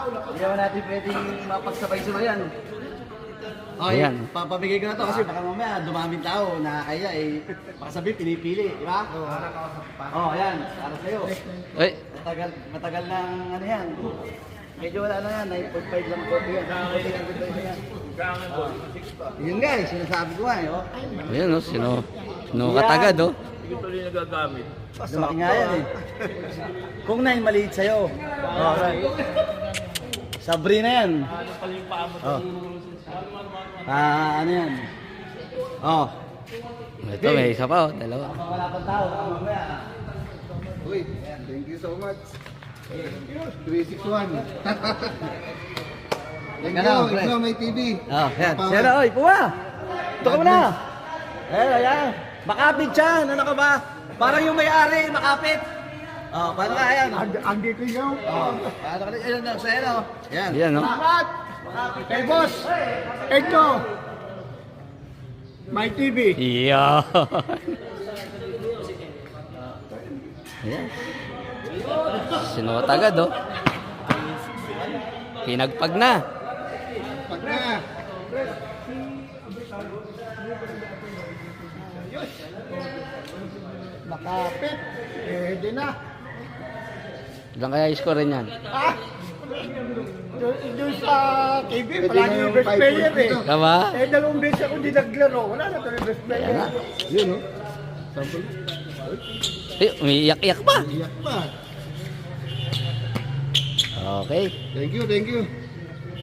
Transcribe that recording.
Hindi naman natin pwedeng mapagsabay-sabayan. Okay, Ayan. papabigay ko na to kasi baka mamaya dumaming tao na kaya eh, baka sabihin pinipili, di ba? Ayan, para sa'yo. Ay, Matagal ng ano yan. Medyo wala na yan, 9.5 lang po yan. Yun guys, sinasabi ko nga eh. Oh. ayan o, sino katagad o. Hindi tuloy nagagamit. Lumaki nga yan eh. Kung 9 maliit sa'yo. Okay. Sabrina yan. Ano pala yung paa mo? Oh. Ano yan? Oh. Ito, may isa pa o, dalawa. Wala pang tao, baka mamaya. Uy, thank you so much. 361. Thank Ano, you, pre? ikaw may TV. Oh, yan. Siyara, oy, puwa! Ito ka muna! Ayan. Makapit siya, ano ka ba? Parang yung may-ari, makapit. Oh, paano ka, ayan. Andito yung. Oh, paano ka, ayan na, sa'yo, no? Ayan. Ayan o. Salamat! Hey boss! Ito! My TV. Iya. Ayan. Sino katagad o. Pinagpag na. Pag na. Makapit. Eh, di na. Ilan kaya i-score rin yan? Ah! Doon sa TV, palagi yung best player eh. Kama? Eh, dalawang beses ako di naglaro. Wala na tuloy best player. Ayan na. Yun o. Sample. Eh, umiiyak-iyak pa. Iyak pa. Okay. Thank you, thank you.